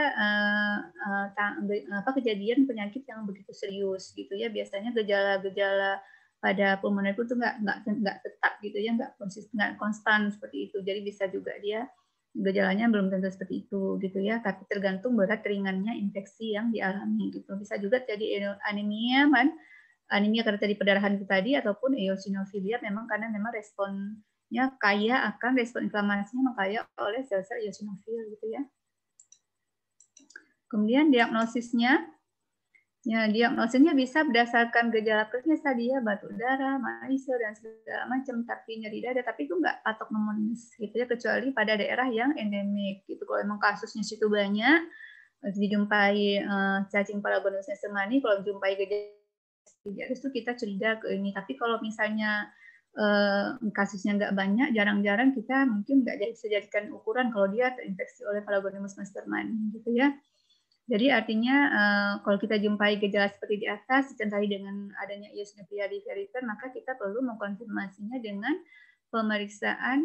kejadian penyakit yang begitu serius gitu ya. Biasanya gejala-gejala pada pulmoner itu nggak tetap gitu ya, nggak konstan seperti itu. Jadi bisa juga dia gejalanya belum tentu seperti itu gitu ya, tapi tergantung berat ringannya infeksi yang dialami gitu. Bisa juga jadi anemia kan, anemia karena tadi perdarahan itu tadi, ataupun eosinofilia memang karena memang responnya kaya akan respon inflamasinya kaya oleh sel-sel eosinofil gitu ya. Kemudian diagnosisnya, ya diagnosisnya bisa berdasarkan gejala klinis tadi ya, batuk darah, malaise dan segala macam, tapi nyeri dada, tapi itu nggak patok pneumonis gitu ya, kecuali pada daerah yang endemik gitu. Kalau memang kasusnya situ banyak, dijumpai cacing Palagonus semani, kalau dijumpai gejala itu kita curiga ke ini. Tapi kalau misalnya kasusnya nggak banyak, jarang-jarang kita mungkin nggak bisa jadikan ukuran kalau dia terinfeksi oleh Palagonus semani gitu ya. Jadi artinya kalau kita jumpai gejala seperti di atas disertai dengan adanya eosinofilia diveriter, maka kita perlu mengkonfirmasinya dengan pemeriksaan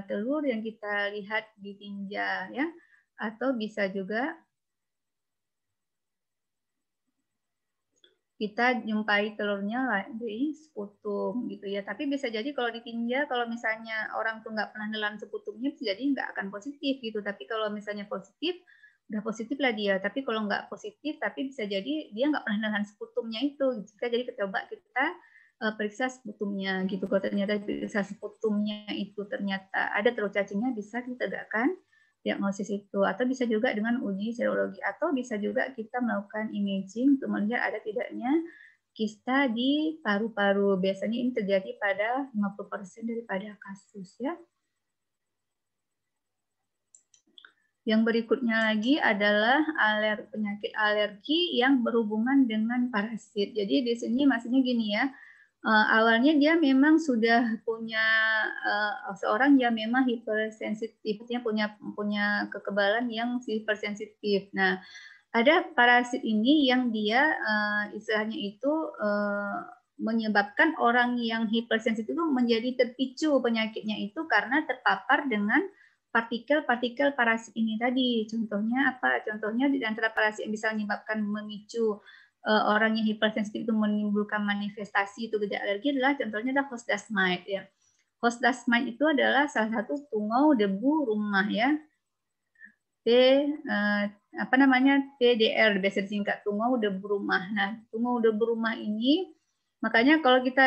telur yang kita lihat di tinja ya, atau bisa juga kita jumpai telurnya di sputum gitu ya. Tapi bisa jadi kalau di tinja, kalau misalnya orang tuh nggak pernah nelan sputumnya, jadi nggak akan positif gitu. Tapi kalau misalnya positif, udah positif lah dia. Tapi kalau nggak positif, tapi bisa jadi dia nggak pernah nelan sputumnya itu. Jadi coba kita periksa sputumnya gitu. Kalau ternyata periksa sputumnya itu ternyata ada telur cacingnya, bisa kita tegakkan diagnosis itu. Atau bisa juga dengan uji serologi, atau bisa juga kita melakukan imaging untuk melihat ada tidaknya kista di paru-paru. Biasanya ini terjadi pada 50% daripada kasus ya. Yang berikutnya lagi adalah penyakit alergi yang berhubungan dengan parasit. Jadi di sini maksudnya gini ya, awalnya dia memang sudah punya seorang yang memang hipersensitifnya punya kekebalan yang hipersensitif. Nah, ada parasit ini yang dia istilahnya itu menyebabkan orang yang hipersensitif itu menjadi terpicu penyakitnya itu karena terpapar dengan partikel-partikel parasit ini tadi. Contohnya apa? Contohnya di antara parasit yang bisa menyebabkan memicu orang yang hipersensitif itu menimbulkan manifestasi itu gejala alergi adalah contohnya adalah host dust mite ya. Host dust mite itu adalah salah satu tungau debu rumah ya. TDR biasa disingkat tungau debu rumah. Nah, tungau debu rumah ini makanya kalau kita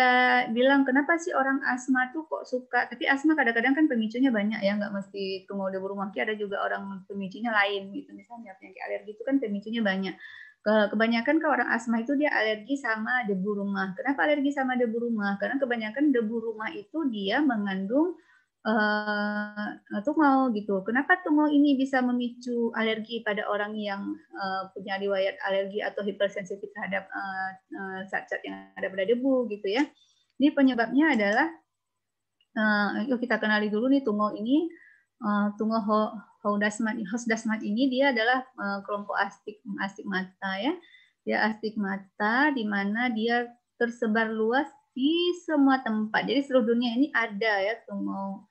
bilang kenapa sih orang asma tuh kok suka, tapi asma kadang-kadang kan pemicunya banyak ya, nggak mesti tungau debu rumah, ada juga orang pemicunya lain gitu, misalnya penyakit alergi itu kan pemicunya banyak. Kebanyakan kalau orang asma itu dia alergi sama debu rumah. Kenapa alergi sama debu rumah? Karena kebanyakan debu rumah itu dia mengandung tungau gitu. Kenapa tungau ini bisa memicu alergi pada orang yang punya riwayat alergi atau hipersensitif terhadap zat-zat yang ada pada debu gitu ya. Ini penyebabnya adalah Yuk kita kenali dulu nih Tungo ini. Tungo Hosdasmat ini dia adalah kelompok astigmata ya. Dia astigmata di mana dia tersebar luas di semua tempat. Jadi seluruh dunia ini ada ya Tungo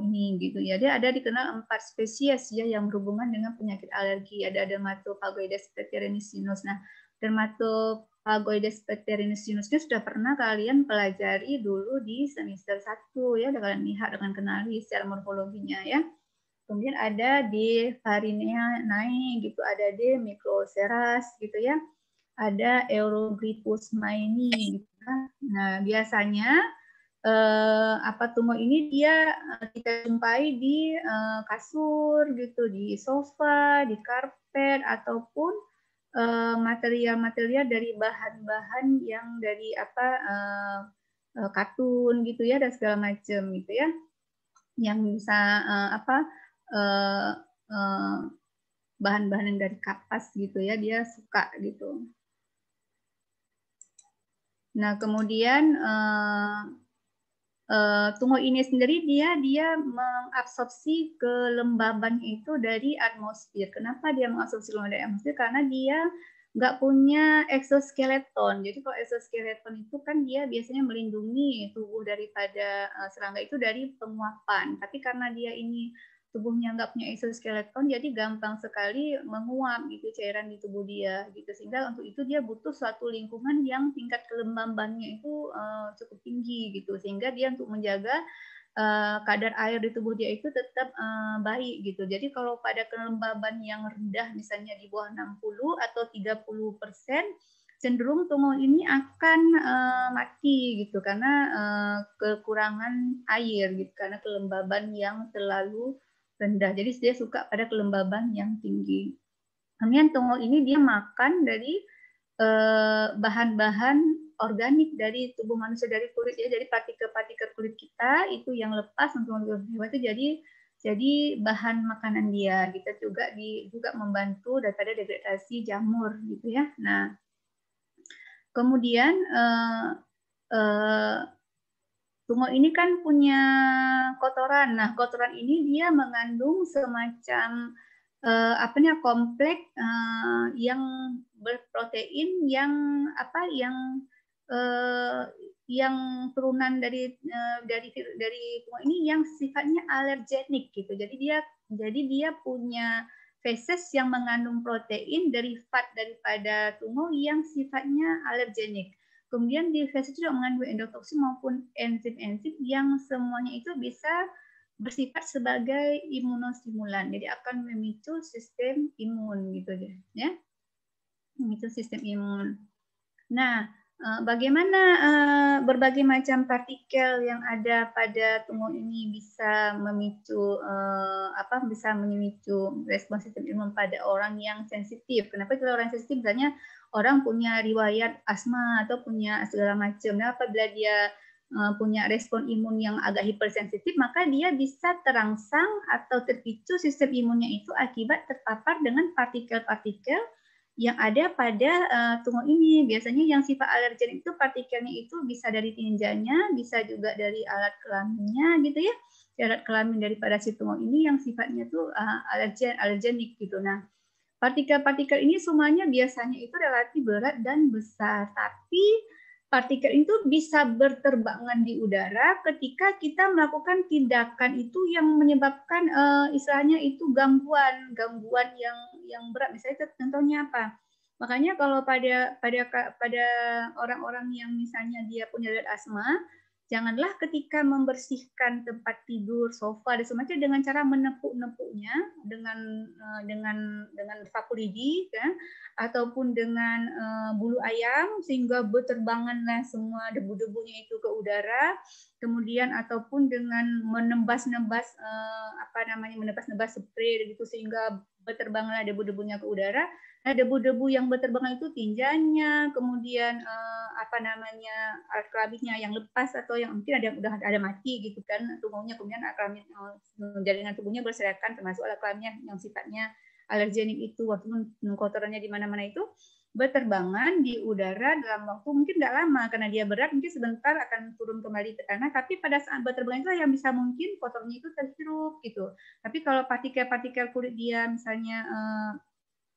ini gitu ya. Dia ada dikenal 4 spesies ya yang berhubungan dengan penyakit alergi. Ada Dermatophagoides pityriasinus. Nah, Dermatophagoides pityriasinus ini sudah pernah kalian pelajari dulu di semester 1 ya. Udah kalian lihat dengan kenali secara morfologinya ya. Kemudian ada di Farinea gitu, ada di Microceras gitu ya. Ada Eurogryphus maini gitu. Nah, biasanya Tungo ini dia kita jumpai di kasur gitu, di sofa, di karpet ataupun material-material dari bahan-bahan yang dari katun gitu ya dan segala macam gitu ya, yang bisa bahan-bahan yang dari kapas gitu ya, dia suka gitu. Nah kemudian Tungo ini sendiri dia mengabsorpsi kelembaban itu dari atmosfer. Kenapa dia mengabsorpsi kelembaban dari atmosfer? Karena dia nggak punya exoskeleton. Jadi kalau exoskeleton itu kan dia biasanya melindungi tubuh daripada serangga itu dari penguapan. Tapi karena dia ini tubuhnya nggak punya exoskeleton, jadi gampang sekali menguap gitu cairan di tubuh dia gitu. Sehingga untuk itu dia butuh suatu lingkungan yang tingkat kelembabannya itu cukup tinggi gitu. Sehingga dia untuk menjaga kadar air di tubuh dia itu tetap baik gitu. Jadi kalau pada kelembaban yang rendah misalnya di bawah 60 atau 30%, cenderung Tungo ini akan mati gitu karena kekurangan air gitu, karena kelembaban yang terlalu rendah. Jadi dia suka pada kelembaban yang tinggi. Kemudian Tungo ini dia makan dari bahan-bahan organik dari tubuh manusia, dari kulit ya, jadi partikel-partikel kulit kita itu yang lepas untuk itu jadi bahan makanan dia. Kita juga membantu daripada degradasi jamur gitu ya. Nah kemudian Tungo ini kan punya kotoran. Nah, kotoran ini dia mengandung semacam kompleks yang berprotein yang turunan dari Tungo ini yang sifatnya alergenik gitu. Jadi dia punya feses yang mengandung protein daripada Tungo yang sifatnya alergenik. Kemudian di feses juga mengandung endotoksin maupun enzim-enzim yang semuanya itu bisa bersifat sebagai imunostimulan. Jadi akan memicu sistem imun gitu deh, ya. Memicu sistem imun. Nah, bagaimana berbagai macam partikel yang ada pada Tungo ini bisa memicu respons sistem imun pada orang yang sensitif. Kenapa kalau orang sensitif misalnya orang punya riwayat asma atau punya segala macam. Nah, apabila dia punya respon imun yang agak hipersensitif, maka dia bisa terangsang atau terpicu sistem imunnya itu akibat terpapar dengan partikel-partikel yang ada pada Tungo ini. Biasanya yang sifat alergen itu partikelnya itu bisa dari tinjanya, bisa juga dari alat kelaminnya gitu ya. Alat kelamin daripada si Tungo ini yang sifatnya tuh alergenik gitu. Nah, partikel-partikel ini semuanya biasanya itu relatif berat dan besar, tapi partikel itu bisa berterbangan di udara ketika kita melakukan tindakan itu yang menyebabkan istilahnya itu gangguan yang berat. Misalnya contohnya apa? Makanya kalau pada orang-orang yang misalnya dia punya asma, janganlah ketika membersihkan tempat tidur, sofa dan semacamnya dengan cara menepuk-nepuknya dengan sapu lidi, kan? Ataupun dengan bulu ayam sehingga berterbanganlah semua debu-debunya itu ke udara. Kemudian ataupun dengan menebas-nebas spray gitu sehingga berterbanganlah debu-debunya ke udara. Nah, debu-debu yang berterbangan itu tinjanya, kemudian alat kelaminnya yang lepas atau yang mungkin udah ada mati gitu kan Tungonya, kemudian alat kelamin jaringan tubuhnya berserakan termasuk alat kelaminnya yang sifatnya alergenik itu, waktu kotorannya di mana-mana itu berterbangan di udara dalam waktu mungkin nggak lama karena dia berat, mungkin sebentar akan turun kembali ke tanah, tapi pada saat berterbangan itu yang bisa mungkin kotornya itu terhirup gitu. Tapi kalau partikel-partikel kulit dia misalnya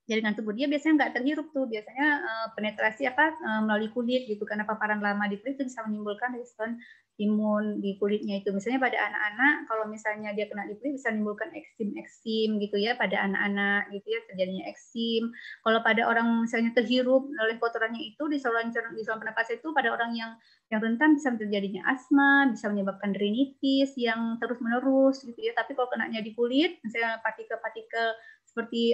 jaringan tubuh dia biasanya nggak terhirup tuh, biasanya penetrasi melalui kulit gitu, karena paparan lama di kulit itu bisa menimbulkan respon imun di kulitnya itu. Misalnya pada anak-anak kalau misalnya dia kena di kulit bisa menimbulkan eksim gitu ya pada anak-anak gitu ya, terjadinya eksim. Kalau pada orang misalnya terhirup oleh kotorannya itu di saluran pernapasan itu, pada orang yang rentan bisa terjadinya asma, bisa menyebabkan rinitis yang terus-menerus gitu ya. Tapi kalau kenanya di kulit, misalnya partikel-partikel seperti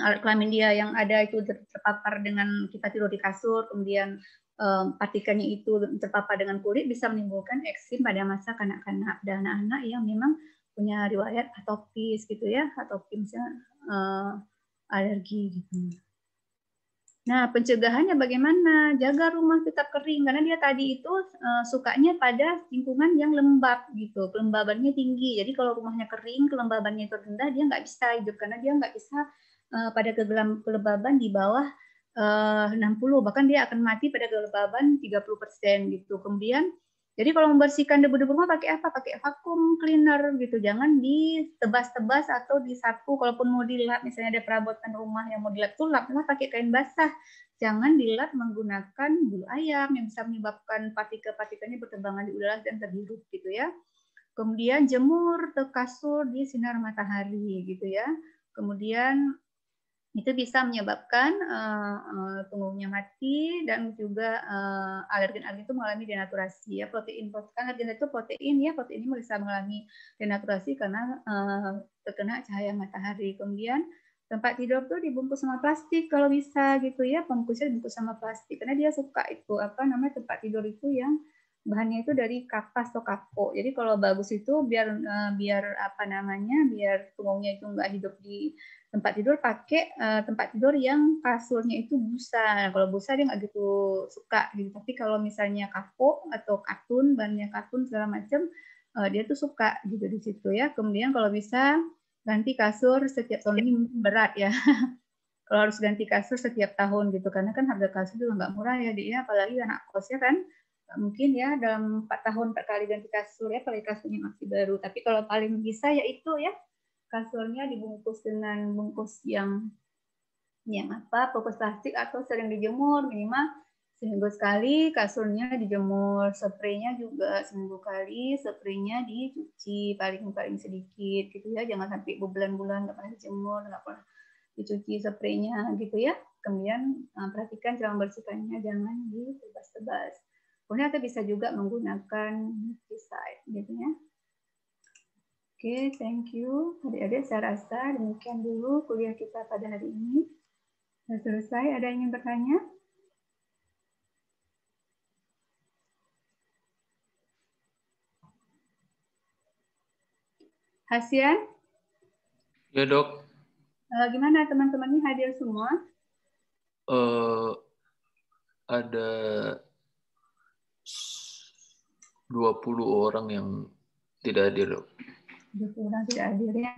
alat kelamin dia yang ada itu terpapar dengan kita tidur di kasur, kemudian partikelnya itu terpapar dengan kulit, bisa menimbulkan eksim pada masa kanak-kanak dan anak-anak yang memang punya riwayat atopis gitu ya, atopis alergi gitu. Nah, pencegahannya bagaimana? Jaga rumah tetap kering karena dia tadi itu sukanya pada lingkungan yang lembab gitu, kelembabannya tinggi. Jadi kalau rumahnya kering, kelembabannya itu rendah, dia nggak bisa hidup karena dia nggak bisa pada kelembaban di bawah 60, bahkan dia akan mati pada kelembaban 30% gitu. Kemudian jadi kalau membersihkan debu-debu rumah pakai apa? Pakai vacuum cleaner gitu. Jangan ditebas-tebas atau disapu. Kalaupun mau dilap, misalnya ada perabotan rumah yang mau dilap, tuh laplah pakai kain basah. Jangan dilap menggunakan bulu ayam yang bisa menyebabkan partikel-partikelnya berterbangan di udara dan terhirup gitu ya. Kemudian jemur kasur di sinar matahari gitu ya. Kemudian itu bisa menyebabkan punggungnya mati dan juga alergen itu mengalami denaturasi ya. Protein kan alergen itu protein ya, protein ini bisa mengalami denaturasi karena terkena cahaya matahari. Kemudian tempat tidur tuh dibungkus sama plastik kalau bisa gitu ya, pembungkusnya dibungkus sama plastik karena dia suka itu tempat tidur itu yang bahannya itu dari kapas atau kapok. Jadi kalau bagus itu biar punggungnya itu nggak hidup di tempat tidur, pakai tempat tidur yang kasurnya itu busa. Kalau busa dia nggak gitu suka gitu. Tapi kalau misalnya kapok atau katun, bahannya katun segala macam, dia tuh suka gitu di situ ya. Kemudian kalau bisa ganti kasur setiap tahun, ini berat ya. Kalau harus ganti kasur setiap tahun gitu, karena kan harga kasur juga nggak murah ya, dia apalagi anak kosnya kan mungkin ya dalam 4 tahun 4 kali ganti kasur ya, apalagi kasurnya masih baru. Tapi kalau paling bisa ya itu ya, kasurnya dibungkus dengan bungkus yang bungkus plastik atau sering dijemur minimal seminggu sekali, kasurnya dijemur, spraynya juga seminggu kali, spraynya dicuci paling sedikit gitu ya, jangan sampai berbulan-bulan nggak pernah dijemur, nggak pernah dicuci spraynya gitu ya. Kemudian perhatikan cara membersihkannya, jangan ditebas-tebas. Kemudian kita bisa juga menggunakan pesticide gitu ya. Oke, thank you. Adik-adik, saya rasa demikian dulu kuliah kita pada hari ini. Sudah selesai, ada yang ingin bertanya? Hasian? Ya dok. Gimana teman-temannya hadir semua? Ada 20 orang yang tidak hadir dok. 20 orang tidak hadir ya.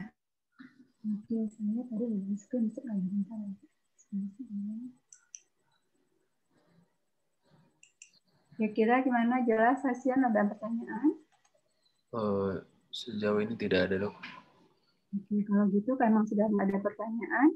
Oke, saya tadi belum screenshot lagi bentar. Kira-kira gimana, jelas Hasian, ada pertanyaan? Sejauh ini tidak ada dok. Oke, kalau gitu memang sudah ada pertanyaan,